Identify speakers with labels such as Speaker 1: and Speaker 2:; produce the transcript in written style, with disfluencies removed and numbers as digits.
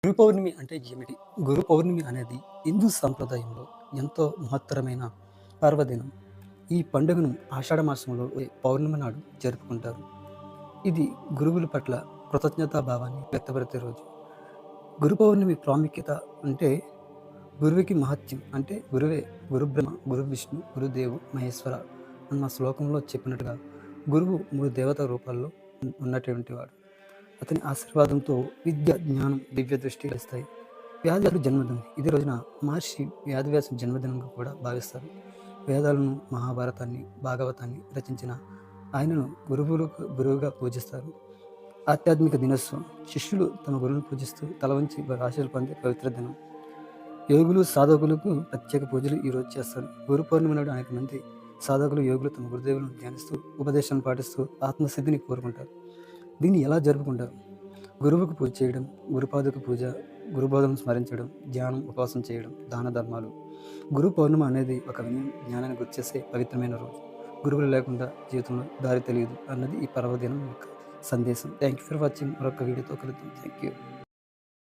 Speaker 1: గురు పౌర్ణమి అంటే ఏమిటి? గురు పౌర్ణమి అనేది హిందూ సంప్రదాయంలో ఎంతో మహత్తరమైన పర్వదినం. ఈ పండుగను ఆషాఢ మాసంలో పౌర్ణమి నాడు జరుపుకుంటారు. ఇది గురువుల పట్ల కృతజ్ఞతా భావాన్ని వ్యక్తపరిచే రోజు. గురు పౌర్ణమి ప్రాముఖ్యత అంటే గురువుకి మహత్యం అంటే గురువే గురు బ్రహ్మ, గురు విష్ణు, గురుదేవు మహేశ్వర అన్న శ్లోకంలో చెప్పినట్టుగా గురువు 3 దేవతా రూపాల్లో ఉన్నటువంటి వాడు. అతని ఆశీర్వాదంతో విద్య, జ్ఞానం, దివ్య దృష్టి లభిస్తాయి. వ్యాధులకు జన్మదినం. ఇదే రోజున మహర్షి వ్యాధివ్యాసుని జన్మదినంగా కూడా భావిస్తారు. వేదాలను, మహాభారతాన్ని, భాగవతాన్ని రచించిన ఆయనను గురువుగా పూజిస్తారు. ఆధ్యాత్మిక దినోత్సవం. శిష్యులు తమ గురువును పూజిస్తూ తల వంచి వారి ఆశీస్సులు పొందే పవిత్ర దినం. యోగులు, సాధకులకు ప్రత్యేక పూజలు ఈరోజు చేస్తారు. గురు పౌర్ణమి నాడు అనేక మంది సాధకులు, యోగులు తమ గురుదేవులను ధ్యానిస్తూ, ఉపదేశాన్ని పాటిస్తూ ఆత్మసిద్ధిని కోరుకుంటారు. దీన్ని ఎలా జరుపుకుంటారు? గురువుకు పూజ చేయడం, గురుపాదుక పూజ, గురుబోధనను స్మరించడం, ధ్యానం, ఉపవాసం చేయడం, దాన ధర్మాలు. గురు పౌర్ణమి అనేది ఒక వినయం, జ్ఞానాన్ని గుర్తుచేసే పవిత్రమైన రోజు. గురువులు లేకుండా జీవితంలో దారి తెలియదు అన్నది ఈ పర్వదినం యొక్క సందేశం. Thank you for watching. మరొక వీడియోతో కలుద్దాం. Thank you.